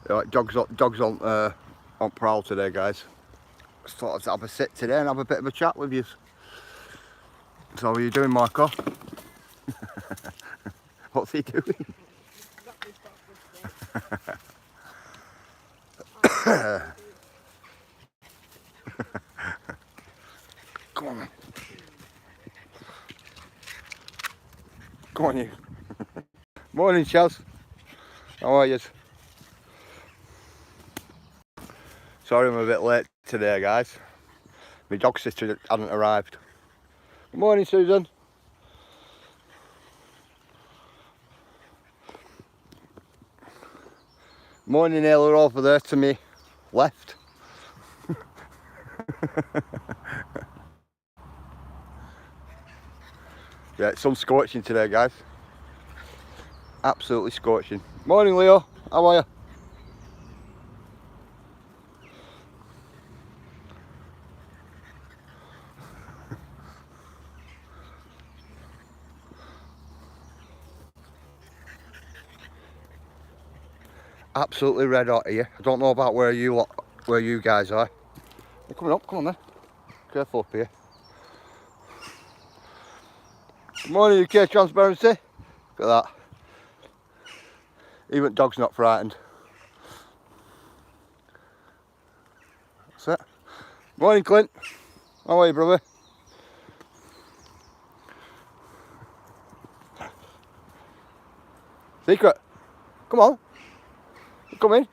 Right, dogs on prowl today, guys. Just thought I'd have a sit today and have a bit of a chat with you. So how are you doing, Marco? What's he doing? Come on, man. Come on, you. Morning, Chels. How are you? Sorry I'm a bit late today, guys. My dog sister hadn't arrived. Good morning, Susan. Morning, Ayla, over there to me left. Yeah, it's sun scorching today, guys. Absolutely scorching. Morning, Leo. How are you? Absolutely red hot here. I don't know about where you guys are. They're coming up. Come on, then. Careful up here. Good morning, UK Transparency. Look at that. Even dog's not frightened. That's it. Morning, Clint. How are you, brother? Secret. Come on. Come in.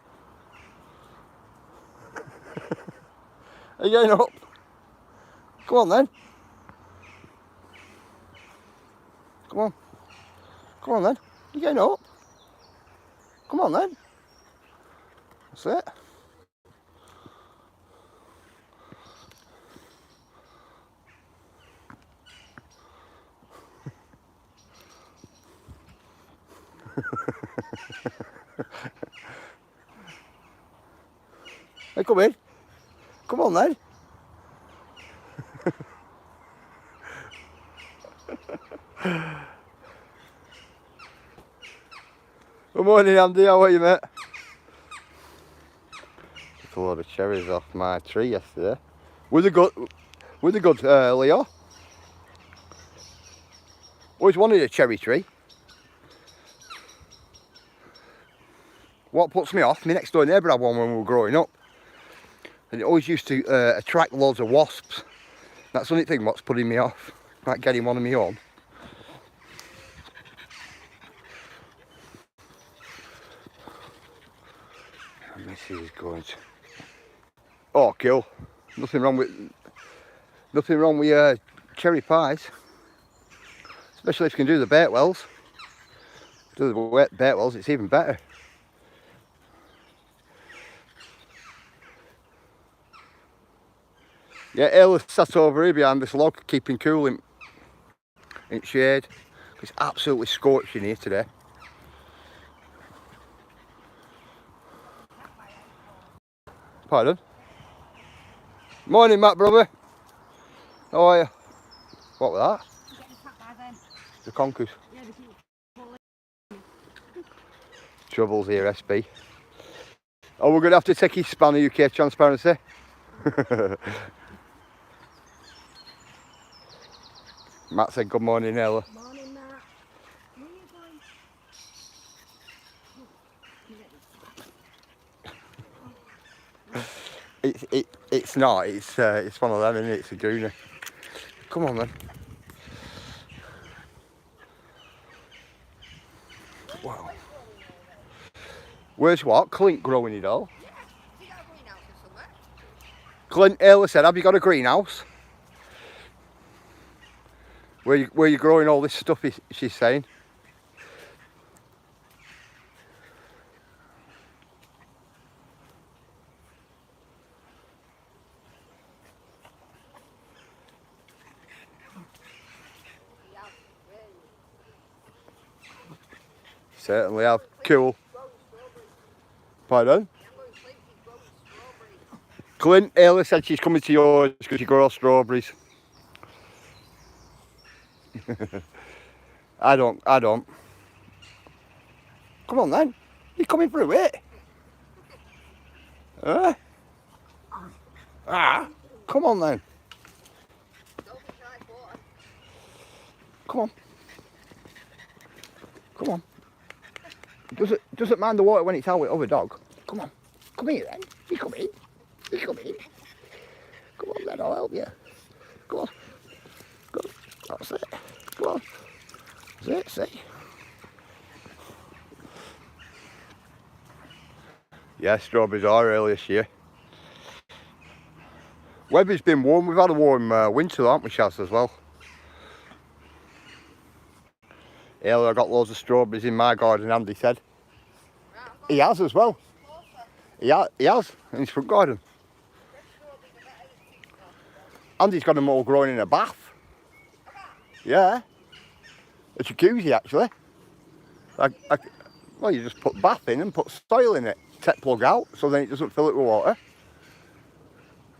Are you getting up? Come on, then. Come on. Come on, then. You're getting up. Come on, then. That's it. Hey, come in. Come on, then. Good morning, Andy. How are you, mate? Took a load of cherries off my tree yesterday. Were they good, Leo? Always wanted a cherry tree. What puts me off, my next door neighbour had one when we were growing up. And it always used to attract loads of wasps. That's the only thing what's putting me off. Like getting one of my own. Mrs. is going to... Oh, cool. Nothing wrong with cherry pies. Especially if you can do the bait wells. Do the bait wells, it's even better. Yeah, Ayla sat over here behind this log, keeping cool in shade. It's absolutely scorching here today. Pardon? Morning, Matt, brother. How are you? What was that? The conkers. Troubles here, SB. Oh, we're going to have to take his spanner, UK Transparency. Matt said good morning, Ayla. Morning, Matt. Where are you going? It's not. It's one of them, isn't it? It's a gooner. Come on, then. Wow. Where's what? Clint growing it all? Yeah. You got a greenhouse or somewhere? Clint, Ayla said, have you got a greenhouse? Where you growing all this stuff, she's saying. Certainly have. Cool. Pardon? Clint, Ayla said she's coming to yours because you grow strawberries. I don't. Come on, then. You're coming through it. Eh? Ah, come on then. Don't be shy, water. Come on. Come on. Doesn't mind the water when it's out with other dog. Come on. Come here then. You come in. You come in. Come on then, I'll help you. Come on. Go. That's it. Come on. That's it, see? Yeah, strawberries are early this year. Weather's been warm. We've had a warm winter, haven't we, Shaz, as well? AYLA, I got loads of strawberries in my garden, Andy said. He has as well. He has in his front garden. Andy's got them all growing in a bath. Yeah. A jacuzzi, actually. Well, you just put bath in and put soil in it. Take plug out, so then it doesn't fill it with water.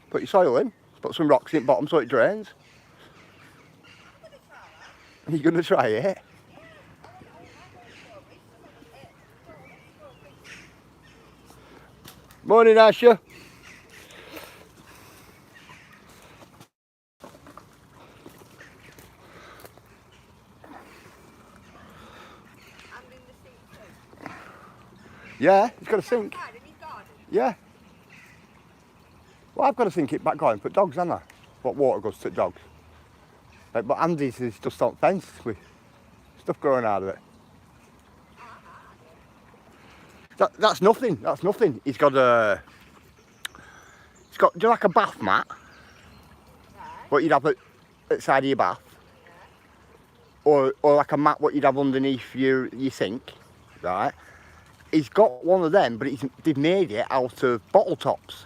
Put your soil in, put some rocks in the bottom so it drains. Are you going to try it? Morning, Asher. Yeah, he's got a sink. Yeah. Well, I've got a sink at back garden, put dogs on there. What water goes to dogs. But Andy's is just on fence with stuff growing out of it. That's nothing. That's nothing. He's got do you like a bath mat? What you'd have at the side of your bath? Or like a mat what you'd have underneath your sink, right? He's got one of them, but they've made it out of bottle tops.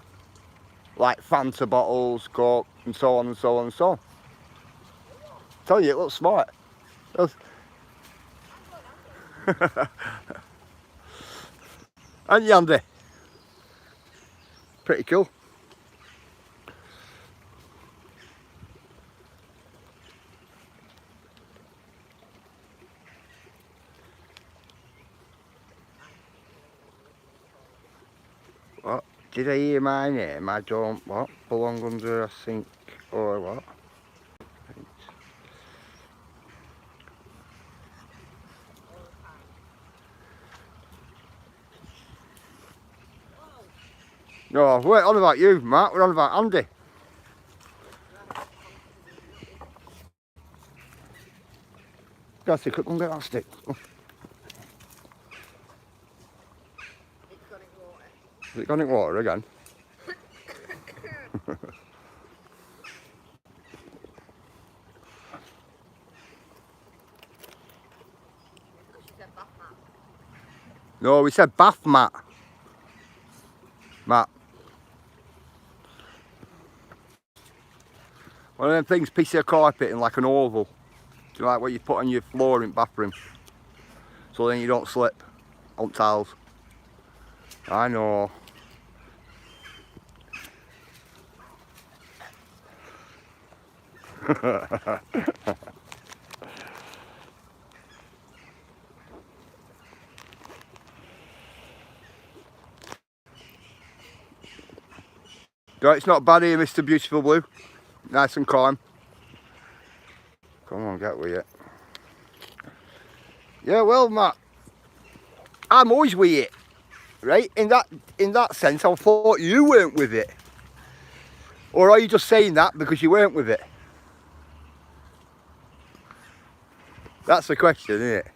Like Fanta bottles, Coke, and so on and so on and so on. Tell you, it looks smart. Aren't you, Andy? Pretty cool. What? Did I hear my name? I don't what? Belong under a sink or what? No, we're on about you, Matt. We're on about Andy. Go on, quick, go and get that stick. Oh. Has it gone in water again? No, we said bath mat. Matt. One of them things, piece of carpet in like an oval. Do you like what you put on your floor in bathroom? So then you don't slip on tiles. I know. Right, it's not bad here, Mr. Beautiful Blue. Nice and calm. Come on, get with it. Yeah, well, Matt, I'm always with it, right? In that sense, I thought you weren't with it. Or are you just saying that because you weren't with it? That's the question, isn't it?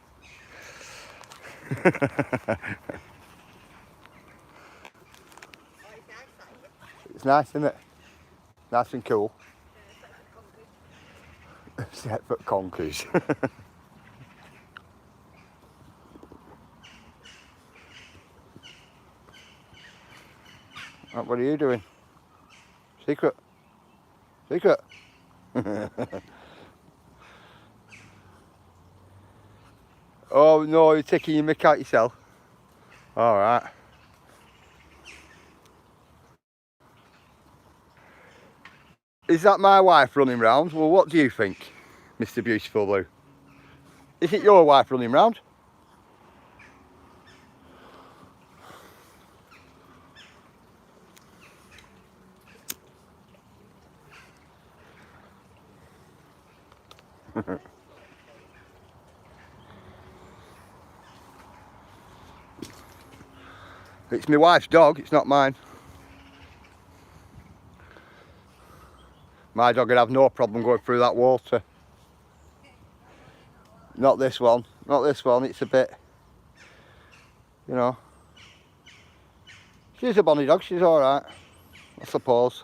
It's nice, isn't it? Nice and cool. Separate conkers. What are you doing? Secret? Secret? Oh no, you're taking your mick out yourself. Alright. Is that my wife running round? Well, what do you think, Mr. Beautiful Blue? Is it your wife running round? It's my wife's dog, it's not mine. My dog would have no problem going through that water. Not this one, not this one, it's a bit, you know. She's a bonny dog, she's alright, I suppose.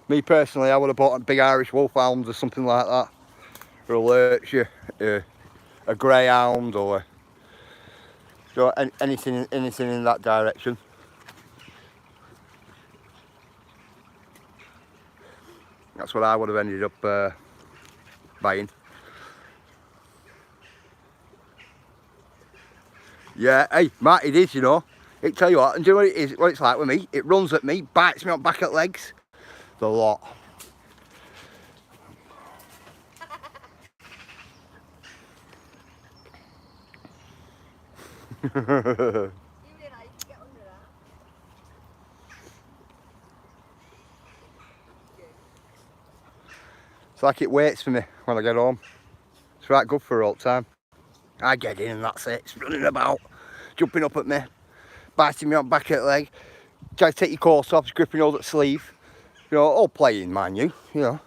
Me personally, I would have bought a big Irish wolfhound or something like that. Or a lurcher, a greyhound, or you know, anything in that direction. That's what I would have ended up buying. Yeah, hey, Matt, it is, you know. It tell you what, and do you know what it is? What it's like with me? It runs at me, bites me on back at legs. The lot. It's like it waits for me when I get home. It's right good for her all the time. I get in and that's it. It's running about, jumping up at me, biting me on back at leg, try to take your coat off, it's gripping hold at sleeve. You know, all playing, mind you, you know.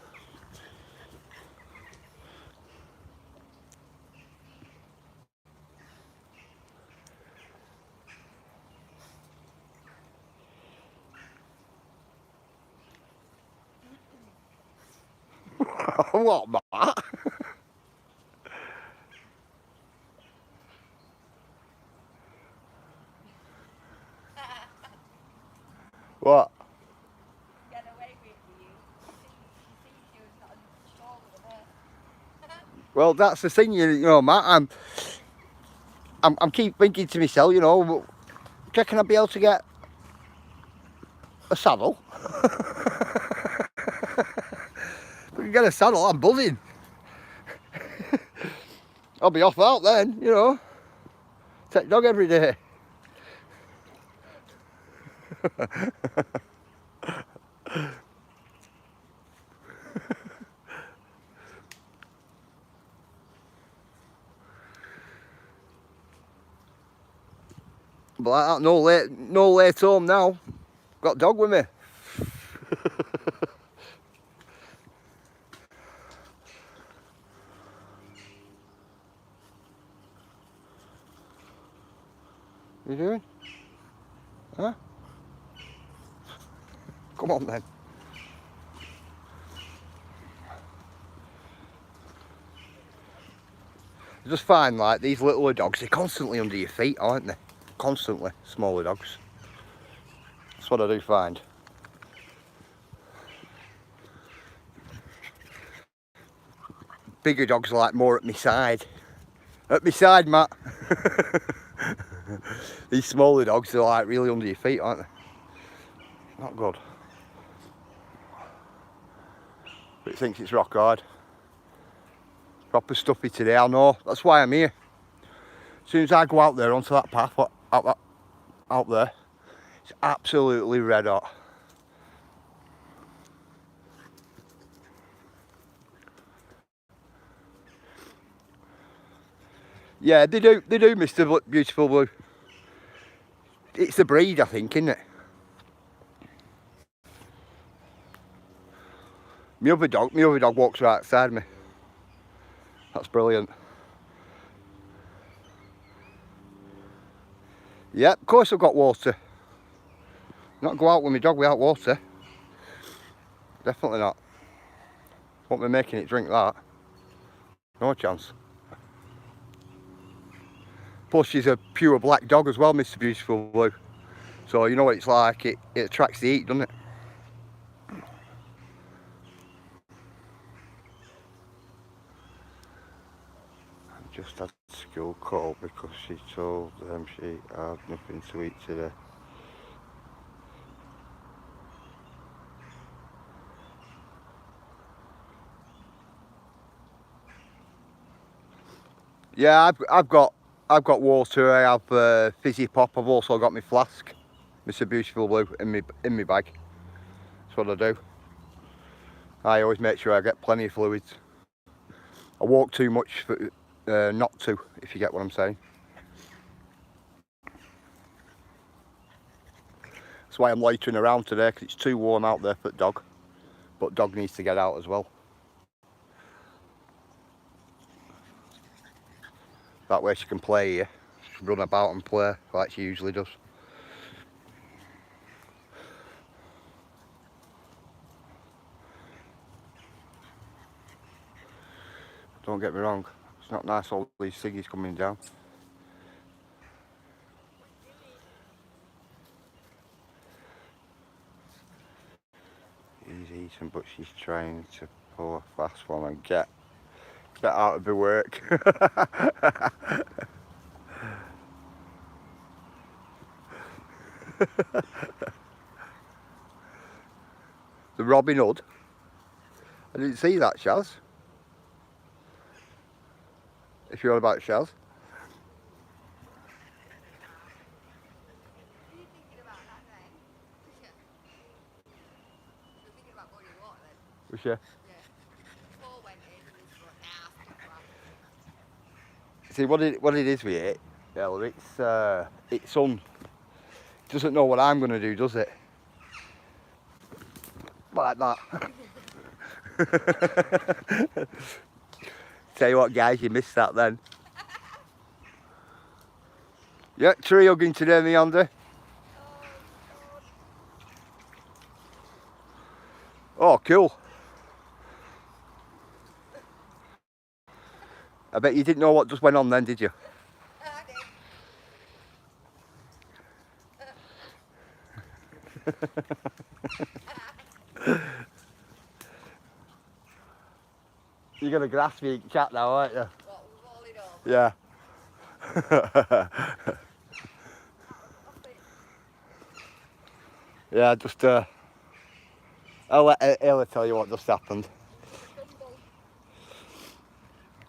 What, Matt? What? Get away with you. She sees you and not sure with her. Well, that's the thing, you know, Matt. I'm keep thinking to myself, you know, do you reckon I'll be able to get a saddle? If we can get a saddle, I'm buzzing. I'll be off out then, you know. Take dog every day. But like that, no late home now. Got dog with me. You doing? Huh? Come on then. I just find like these littler dogs, they're constantly under your feet, aren't they? Constantly, smaller dogs. That's what I do find. Bigger dogs are like more at my side. At my side, Matt. These smaller dogs are like really under your feet, aren't they? Not good. But it thinks it's rock hard. Proper stuffy today, I know. That's why I'm here. As soon as I go out there onto that path, out there, it's absolutely red hot. Yeah, they do, Mr. Beautiful Blue. It's the breed, I think, isn't it? My other dog walks right outside me. That's brilliant. Yeah, of course I've got water. Not go out with my dog without water. Definitely not. Won't be making it drink that. No chance. Plus she's a pure black dog as well, Mr. Beautiful Blue. So you know what it's like, it attracts the heat, doesn't it? I just had school call because she told them she had nothing to eat today. Yeah, I've got water. I have fizzy pop. I've also got my flask, Mr. Beautiful Blue, in my bag. That's what I do. I always make sure I get plenty of fluids. I walk too much for not to, if you get what I'm saying. That's why I'm loitering around today, because it's too warm out there for the dog. But dog needs to get out as well. That way she can play here. She can run about and play like she usually does. Don't get me wrong, it's not nice all these ciggies coming down. He's eating, but she's trying to pull a fast one and get out of the work. The Robin Hood. I didn't see that, Shaz. If you're on about Shaz. What are you thinking about that then? You're thinking about going in water then? Was she? Yeah. Paul went in and he's like, nah, stick back. See what it is with it, Ella, it's doesn't know what I'm gonna do, does it? Like that. Tell you what, guys, you missed that then. Yeah, tree hugging today, Meander. Oh, cool. I bet you didn't know what just went on then, did you? I did. You're gonna grasp me cat now, aren't you? What, we've all in over? Yeah. Yeah, just I'll let Ayla tell you what just happened.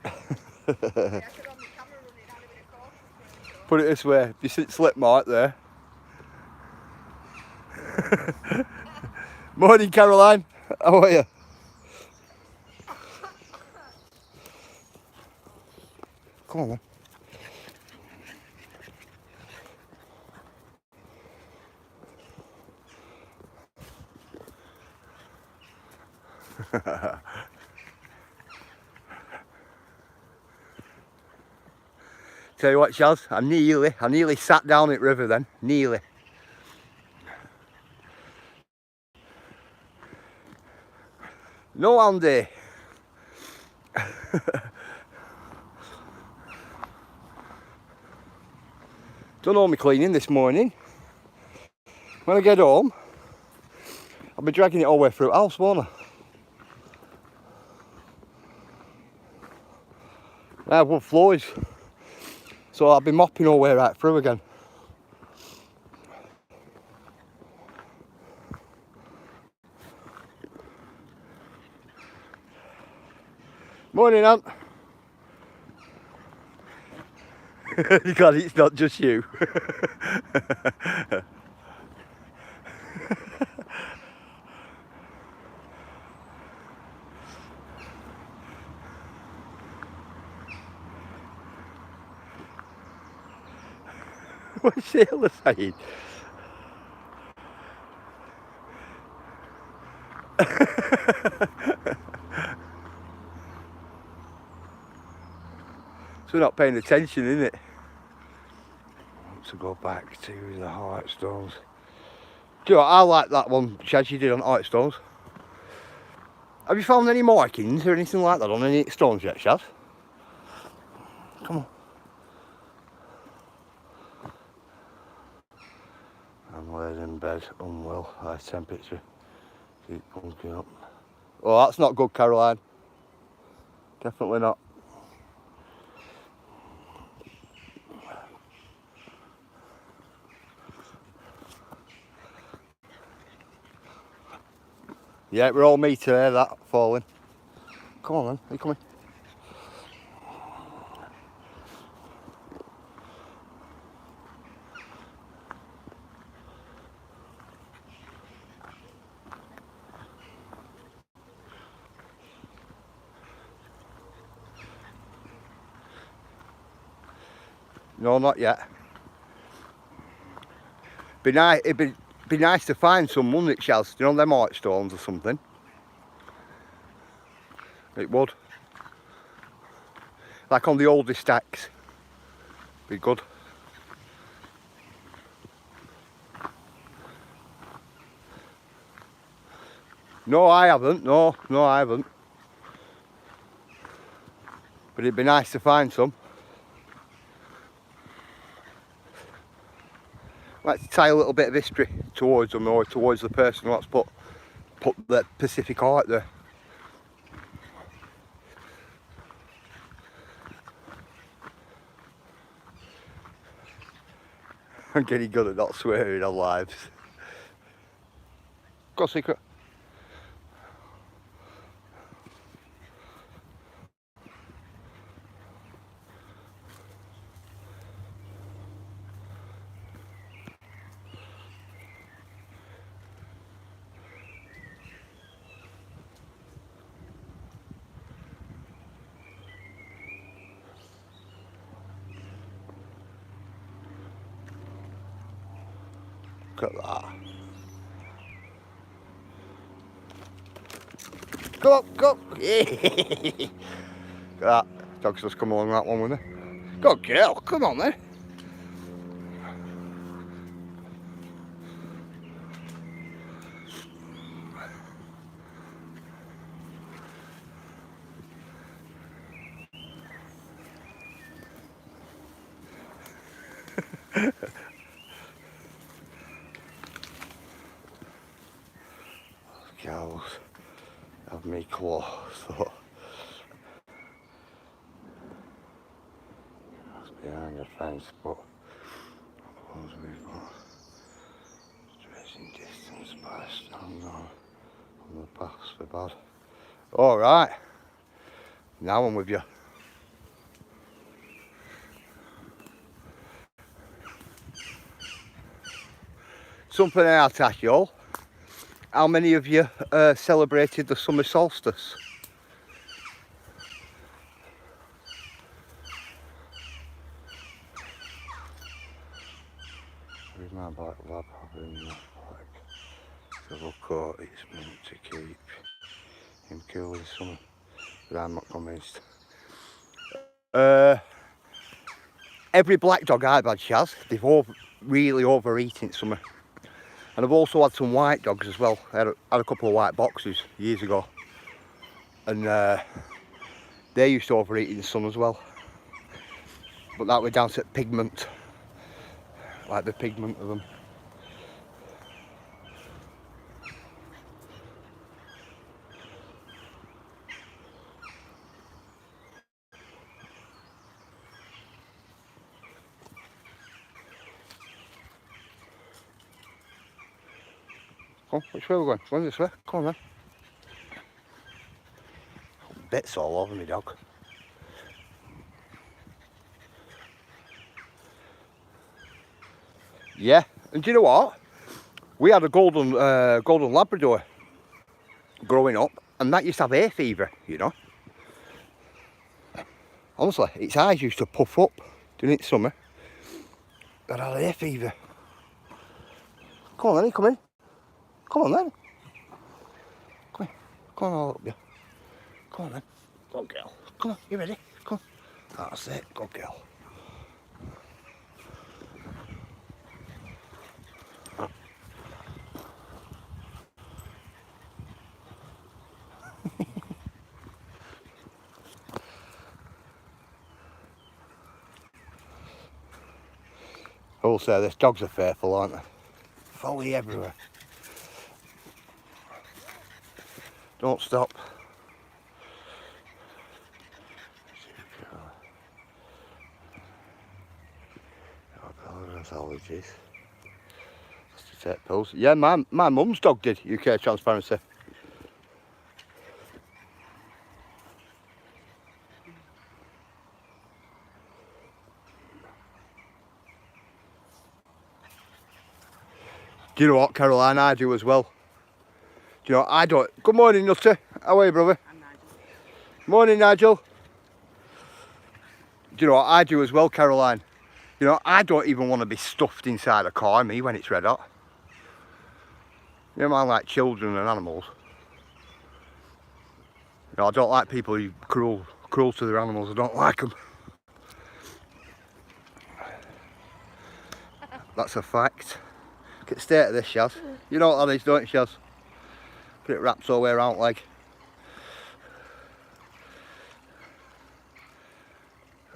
Yeah, I could on the camera running, had a bit of caution. Put it this way, you see slip mark there. Morning, Caroline. How are you? Come on, then. Tell you what, Shaz, I nearly sat down at river then, nearly. No, Andy. Done all my cleaning this morning. When I get home, I'll be dragging it all the way through the house, won't I? I have wood floors, so I'll be mopping all the way right through again. Morning, Ant. God, it's not just you. What's Sheila saying? So we're not paying attention, isn't it? To go back to the Heartstones. Do you know what, I like that one, Chaz, you did on Heartstones. Have you found any markings or anything like that on any stones yet, Chaz? Come on. I'm laid in bed, unwell, high temperature. Keep bunking up. Oh, that's not good, Caroline. Definitely not. Yeah, we're all me today, that falling. Come on then, are you coming? No, not yet. It'd be nice to find some, wouldn't it, Chels? You know, them white stones or something. It would. Like on the oldest stacks. Be good. No, I haven't. No, I haven't. But it'd be nice to find some. Let's tie a little bit of history towards them, or towards the person. Let's put the Pacific Art there. I'm getting good at not swearing on lives. Go secret. Look at that. Go, go. Look at that. Dog's just come along that one with her. Go girl, come on then. Girls have me close. So. That's behind the fence, but once we've got stressing distance by stand on the paths for bad. Alright, now I'm with you. Something I'll ask you all. How many of you celebrated the summer solstice? Where's my black lab having that black silver coat? It's meant to keep him cool in summer, but I'm not convinced. Every black dog I've had, Shaz, they've really overeaten in summer. And I've also had some white dogs as well. I had a couple of white boxes years ago. And they used to overeat in the sun as well. But that was down to pigment. Like the pigment of them. Come on, which way are we going? Going this way? Come on then. Bits all over me, dog. Yeah, and do you know what? We had a golden Labrador growing up, and that used to have hay fever, you know. Honestly, its eyes used to puff up during its summer. That had hay fever. Come on then, come in. Come on then. Come on. Come on, I'll help you. Come on then. Go girl. Come on, you ready? Come on. That's it. Go girl. I will say this, dogs are faithful, aren't they? Follow you everywhere. Don't stop. Allergies. Just to take pills. Yeah, my mum's dog did UK transparency. Do you know what, Caroline? I do as well. Do you know what? I don't. Good morning, Nutter. How are you, brother? I'm Nigel. Morning, Nigel. Do you know what? I do as well, Caroline. You know, I don't even want to be stuffed inside a car, me, when it's red hot. You know, I like children and animals. You know, I don't like people who are cruel to their animals. I don't like them. That's a fact. Look at the state of this, Shaz. You know what that is, don't you, Shaz? But it wraps all the way around leg.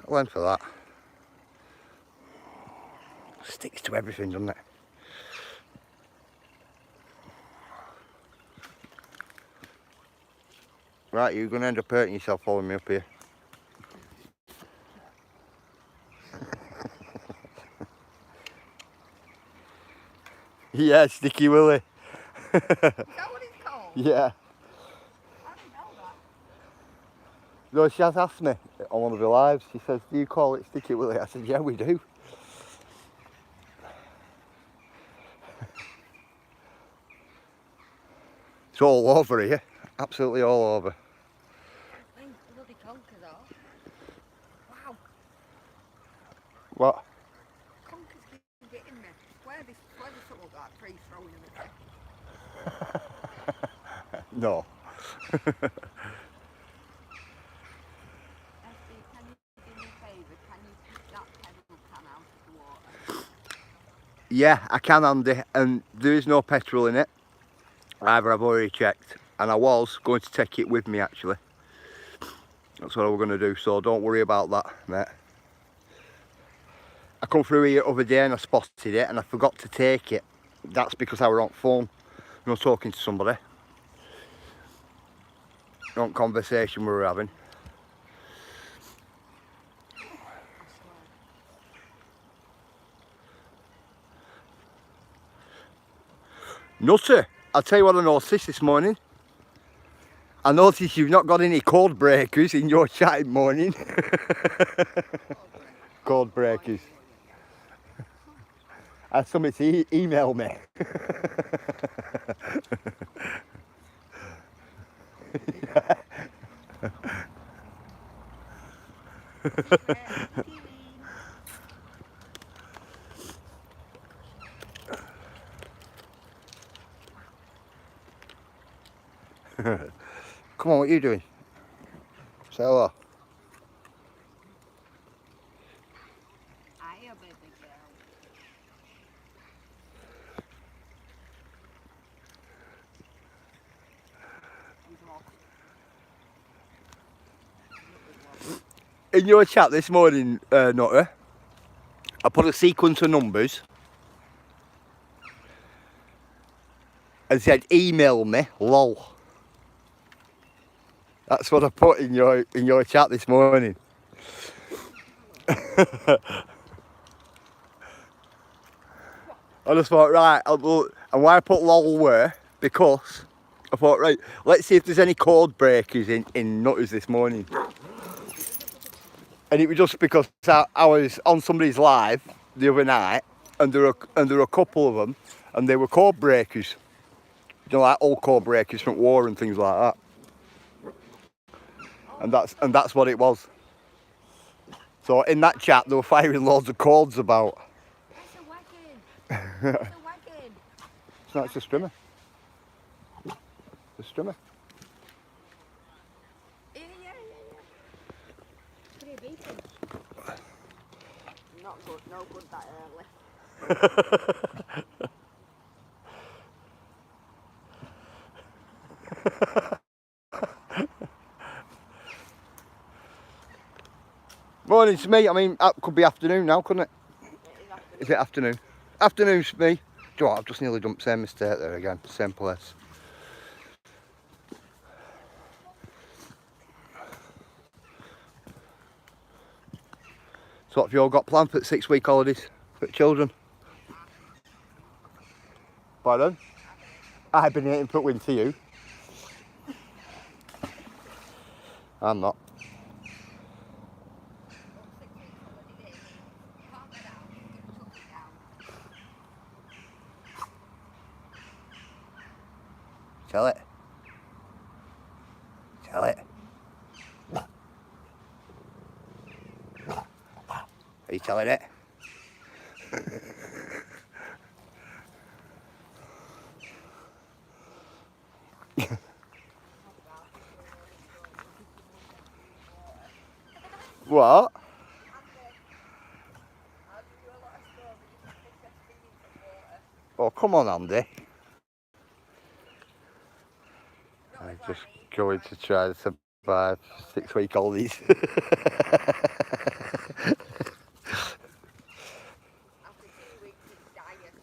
Length for that. Sticks to everything, doesn't it? Right, you're going to end up hurting yourself following me up here. Yeah, Sticky Willy. Is that what it's called? Yeah. I didn't know that. No, she has asked me on one of her lives. She says, do you call it Sticky Willy? I said, yeah, we do. It's all over here. Absolutely all over. When's the bloody conkers off? Wow, What? conkers keep getting me. Where this look like trees throwing in the deck. No. Esther, can you do me a favour? Can you pick that petrol can out of the water? Yeah, I can, Andy, and there is no petrol in it. Either I've already checked, and I was going to take it with me actually. That's what I was going to do, so don't worry about that, mate. I come through here the other day and I spotted it and I forgot to take it. That's because I were on phone, you know, talking to somebody. On conversation we were having. Nutter, I'll tell you what I noticed this morning. I noticed you've not got any code breakers in your chat morning. Code breakers. I had somebody to email me. Come on, what are you doing? Say hello. Hiya, baby girl. He's lost. In your chat this morning, Nutter, I put a sequence of numbers and said email me, lol. That's what I put in your chat this morning. I just thought, right, and why I put lol were, because I thought, right, let's see if there's any code breakers in Nutters this morning. And it was just because I was on somebody's live the other night, and there were a couple of them, and they were code breakers. You know, like old code breakers from war and things like that. And that's what it was. So in that chat, they were firing loads of codes about. That's a wagon. That's a wagon. It's not, it's a strimmer. It's a strimmer. Yeah. Pretty beaten. Not good, no good that early. Morning to me. I mean, that could be afternoon now, couldn't it? It is afternoon. Is it afternoon? Afternoon to me. Do you know what? I've just nearly done the same mistake there again. Same place. So what have you all got planned for the 6-week holidays for the children? Pardon? I've been eating for winter, you. I'm not. Tell it. Tell it. Are you telling it? What? Oh, come on, Andy. I'm just going to try to survive 6-week oldies. After 2 weeks, it's dying.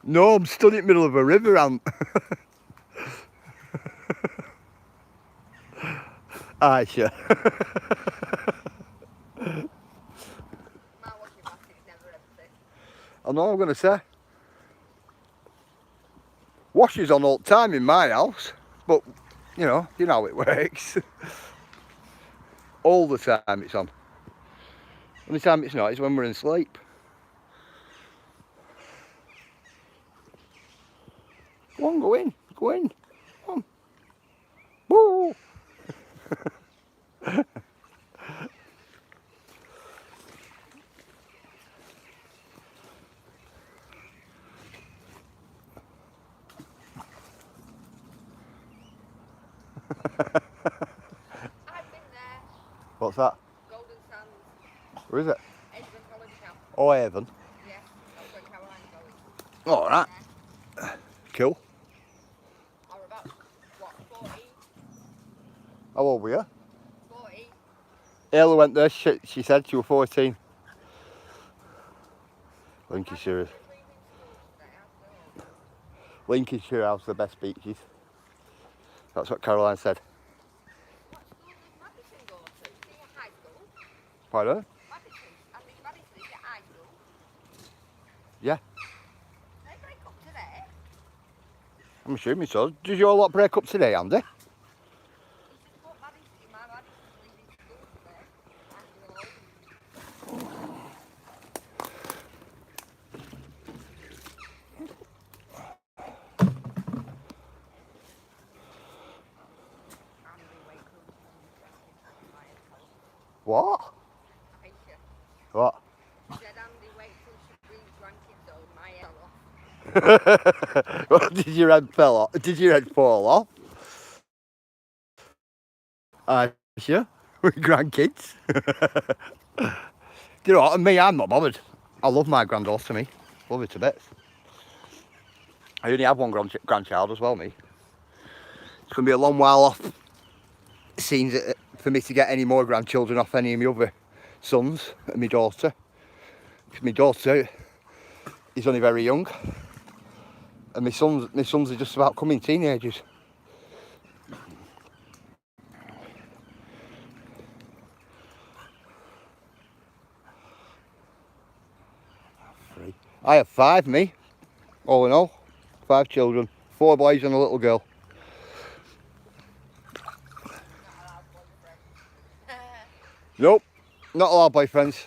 No, I'm stood in the middle of a river, Ant. Aye, sure. My washing basket's never empty. I know what I'm going to say. Washes on all the time in my house, but you know how it works. All the time it's on. Only time it's not is when we're in sleep. Go on, go in, go in. Come on. Woo! I've been there. What's that? Golden Sands. Where is it? Edgeman College Camp. Oh, Avon. Yeah, that's where Caroline's going. All right. Cool. Or about, what, 14? How old were you? 14? Ayla went there. She said she was 14. Lincolnshire. Lincolnshire has the best beaches. That's what Caroline said. What school does Madison go to? Is it a high school? Pardon? Madison. I mean, Madison, is it high school? Yeah. They break up today. I'm assuming so. Does your lot break up today, Andy? He just put Madison, my Madison's leaving school today. After all. What? Thank you. What? Said Andy, wait till she brings grandkids home, my hell off. What, did your head fell off? Did your head fall off? Sure. With grandkids. Do you know what? Me, I'm not bothered. I love my granddaughter, me. Love her to bits. I only have one grandchild as well, me. It's going to be a long while off. Seems for me to get any more grandchildren off any of my other sons and my daughter. My daughter is only very young, and my sons are just about coming teenagers. I have 5, me. All in all, 5 children, 4 boys and a little girl. Nope, not allowed boyfriends.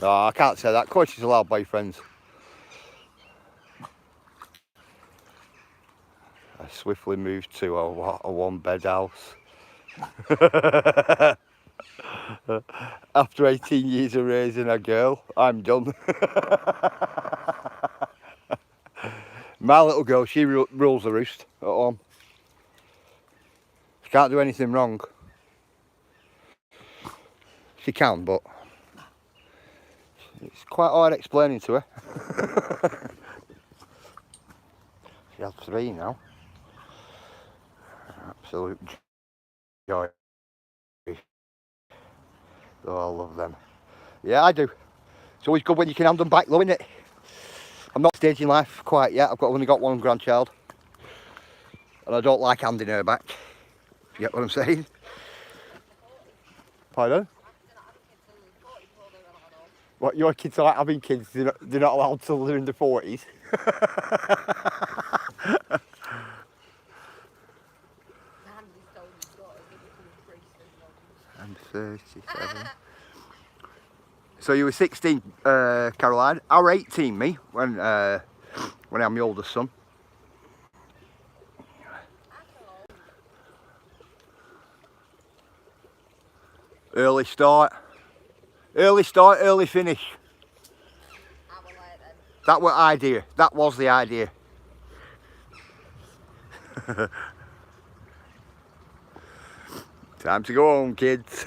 No, I can't say that. Of course she's allowed boyfriends. I swiftly moved to a one-bed house. After 18 years of raising a girl, I'm done. My little girl, she rules the roost at home. She can't do anything wrong. She can, but it's quite hard explaining to her. She has 3 now. Absolute joy. Oh, I love them. Yeah, I do. It's always good when you can hand them back, though, isn't it? I'm not staging life quite yet. I've only got 1 grandchild. And I don't like handing her back. You get what I'm saying? Pardon? What, your kids are like having kids, they're not allowed till they're in their 40s? I'm 37. So you were 16, Caroline. I were 18, me, when I'm my oldest son. Early start, early finish. That was idea. That was the idea. Time to go home, kids.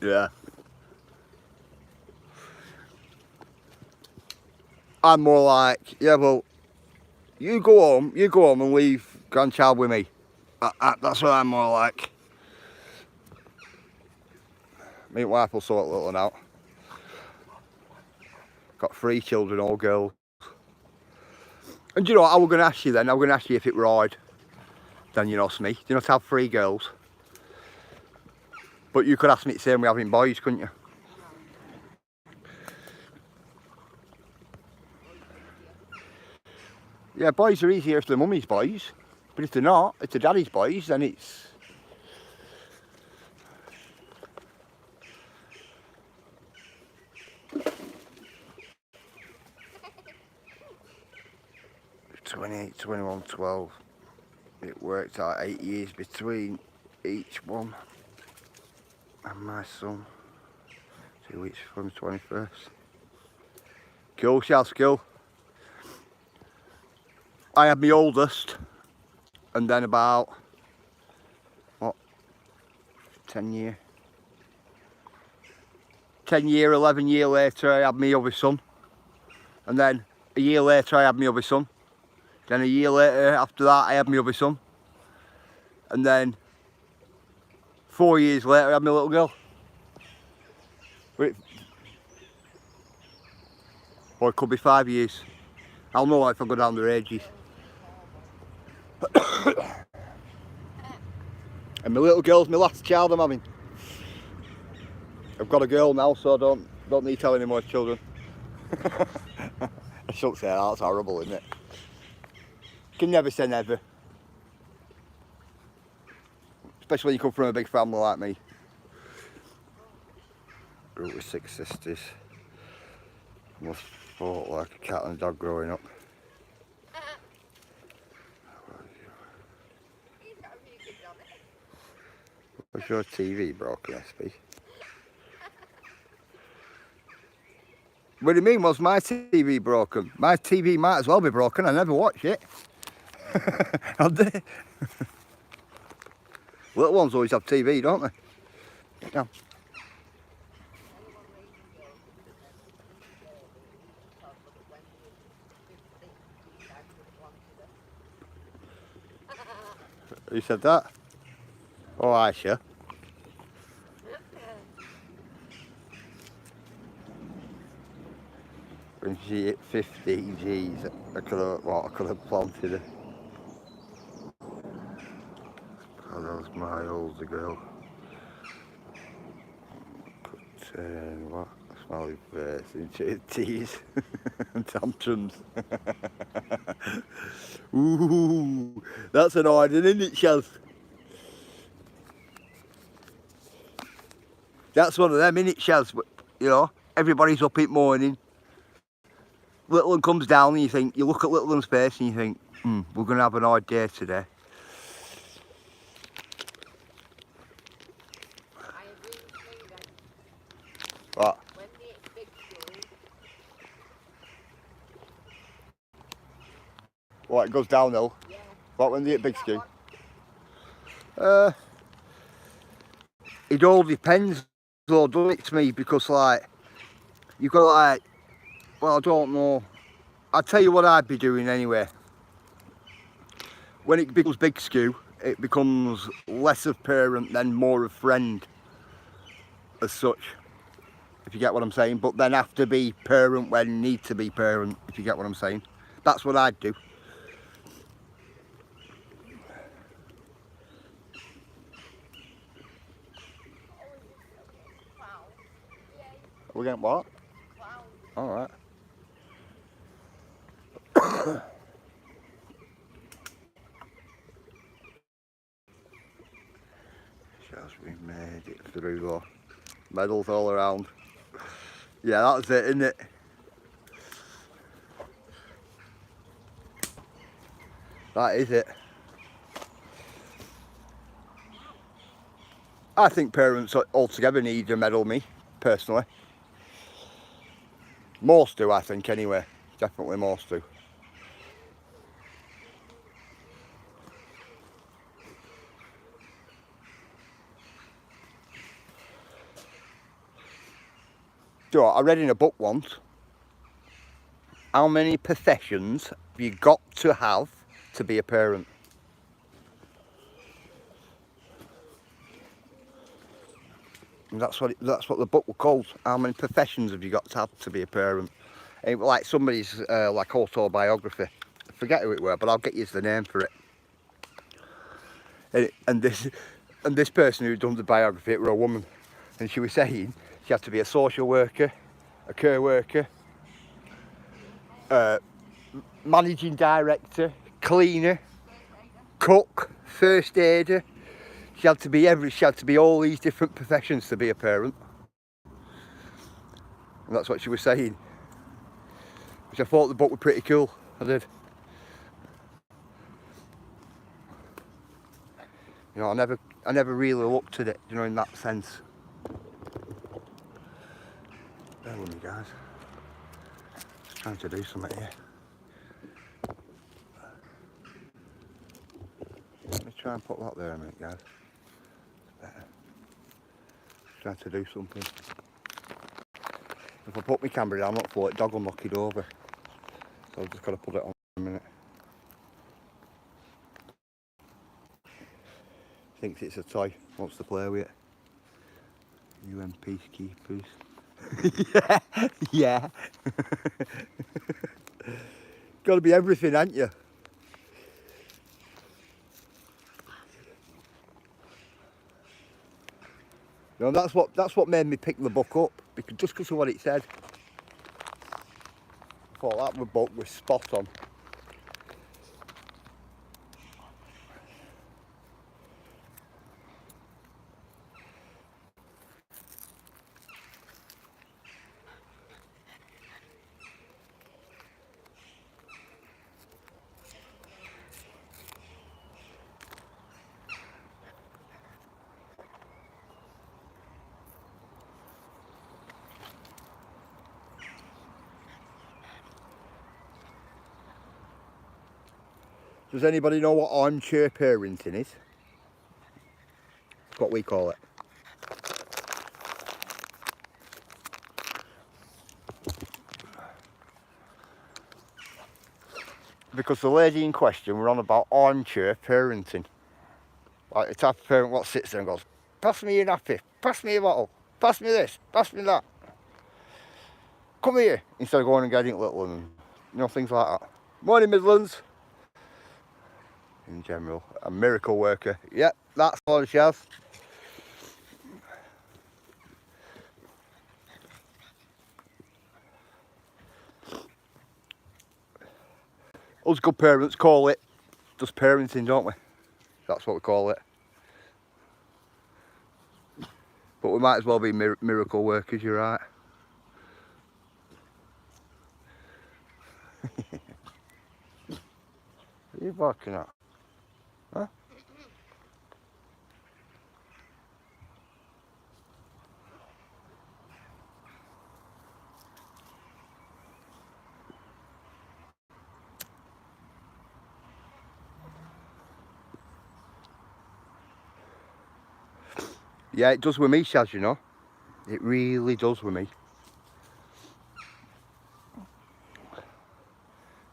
Yeah. I'm more like, yeah, well, you go home and leave grandchild with me. That's what I'm more like. Me and wife will sort little one out. Got 3 children, all girls. And do you know what, I was going to ask you then, I was going to ask you if it were hard. Then you know, me, you know, to have 3 girls. But you could ask me the same way having boys, couldn't you? Yeah, boys are easier if they're mummy's boys. But if they're not, if they're daddy's boys, then it's... ...28, 21, 12. It worked out 8 years between each one and my son. 2 weeks from the 21st. Cool, shall school. I had my oldest, and then about, what, 10 year, 11 year later I had my other son. And then a year later I had my other son. Then a year later after that I had my other son. And then 4 years later I had my little girl. Or it could be 5 years. I'll know if I go down their ages. And my little girl's my last child I'm having. I've got a girl now, so I don't need to tell any more children. I shouldn't say that, that's horrible, isn't it? You can never say never. Especially when you come from a big family like me. Grew up with 6 sisters. Must fought like a cat and a dog growing up. Was your TV broken, SB? What do you mean, was my TV broken? My TV might as well be broken, I never watch it. Have they? Little ones always have TV, don't they? Yeah. Who said that? Oh, Aisha. When she hit 50 G's, I could have planted her. Oh, that was my older girl. What? Smelly face and tease and tantrums. Ooh, that's an order, isn't it, Shaz? That's one of them, innit, Shaz? You know, everybody's up in the morning. Little one comes down and you look at little one's face and you think, we're going to have an hard day today. What? When they hit big school. What, it goes downhill? Yeah. What, when they hit big school? It all depends though, doesn't it, to me, because like, you've got like, well, I don't know. I'll tell you what I'd be doing anyway. When it becomes big skew, it becomes less of parent than more of friend as such, if you get what I'm saying. But then have to be parent when need to be parent, if you get what I'm saying. That's what I'd do. We're getting what? Wow. Alright. Just we made it through though. Medals all around. Yeah, that's it, isn't it? That is it. I think parents altogether need a medal, me, personally. Most do, I think, anyway. Definitely most do. Do you know what, I read in a book once, how many professions have you got to have to be a parent? And that's what the book was called. How many professions have you got to have to be a parent? And it was like somebody's like autobiography. I forget who it were, but I'll get you the name for it. And this person who'd done the biography, it were a woman, and she was saying she had to be a social worker, a care worker, managing director, cleaner, cook, first aider. She had to be all these different professions to be a parent. And that's what she was saying. Which I thought the book was pretty cool. I did. You know, I never really looked at it, you know, in that sense. Bear with me, guys. Just trying to do something here. Let me try and put that there a minute, guys. Better. Trying to do something. If I put my camera down, look for it, dog will knock it over. So I've just got to put it on a minute. Thinks it's a toy, wants to play with it. UN peacekeepers. yeah. Got to be everything, ain't you? No, that's what made me pick the book up, just because of what it said. I thought that book was spot on. Does anybody know what armchair parenting is? It's what we call it. Because the lady in question were on about armchair parenting. Like the type of parent what sits there and goes, pass me your nappy, pass me your bottle, pass me this, pass me that. Come here, instead of going and getting it little and, you know, things like that. Morning, Midlands. In general, a miracle worker. Yep, that's all she has. Us good parents call it just parenting, don't we? That's what we call it. But we might as well be miracle workers, you're right. What are you barking at? Huh? Yeah, it does with me, Shaz, you know. It really does with me.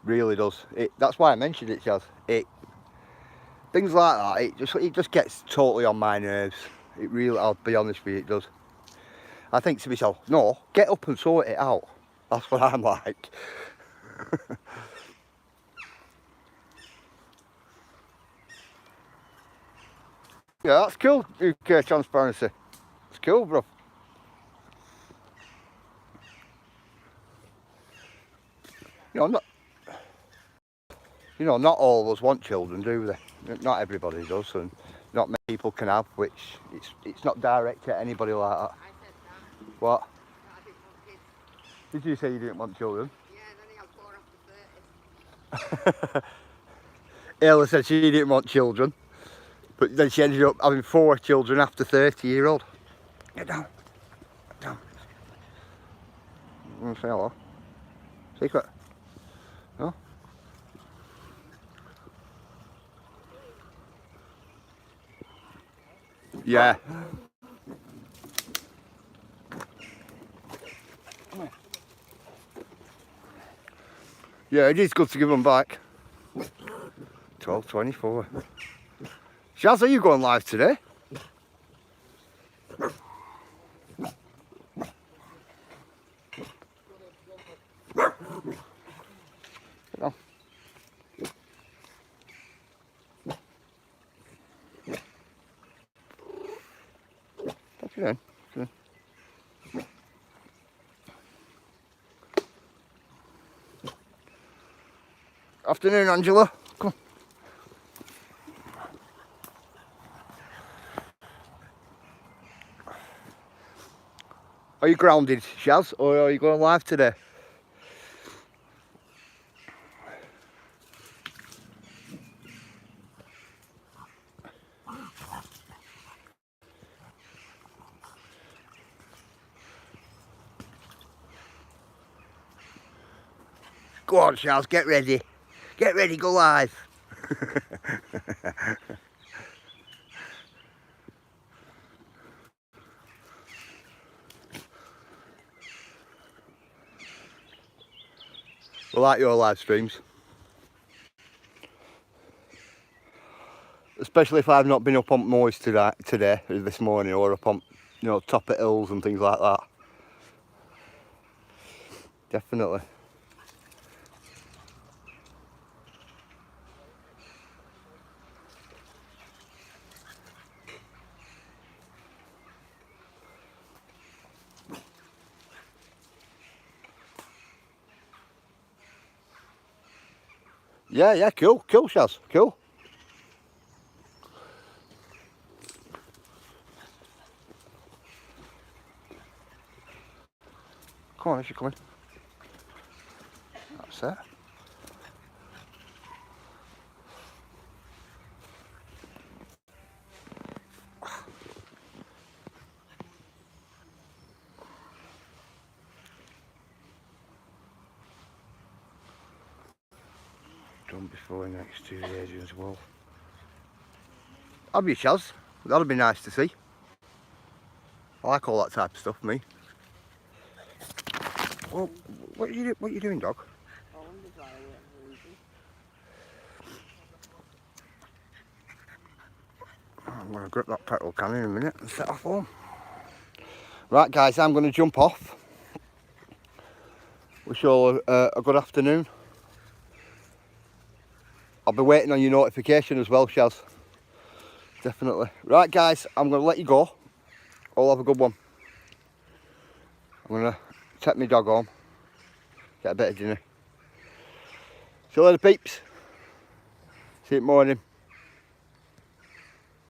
Really does. That's why I mentioned it, Shaz. Things like that, it just gets totally on my nerves. It really, I'll be honest with you, it does. I think to myself, no, get up and sort it out. That's what I'm like. Yeah, that's cool, UK transparency. It's cool, bro. not not all of us want children, do they? Not everybody does, and not many people can have, which it's not direct at anybody like that. I said that. What? That I didn't want kids. Did you say you didn't want children? Yeah, then he had 4 after 30. Ayla said she didn't want children, but then she ended up having 4 children after 30-year-old. Get down. Get down. Say hello. Secret. No? Yeah. Yeah, it is good to give them back. 12:24. Shaz, are you going live today? No. Take it in. Afternoon, Angela. Come on. Are you grounded, Shaz, or are you going live today? Go on, Shaz, get ready. Get ready, go live. We like your live streams. Especially if I've not been up on moors today, this morning, or up on, top of hills and things like that. Definitely. Yeah, cool, Shaz, cool. Come on, if you're coming. That's it. Done before next to the edge as well. Have you, Shaz? That'll be nice to see. I like all that type of stuff, me. Well, what are you doing, dog? I'm going to grip that petrol can in a minute and set off home. Right, guys, I'm going to jump off. Wish you all a good afternoon. I'll be waiting on your notification as well, Shaz. Definitely. Right, guys, I'm going to let you go. All have a good one. I'm going to take my dog home. Get a bit of dinner. See you later, peeps. See you in the morning.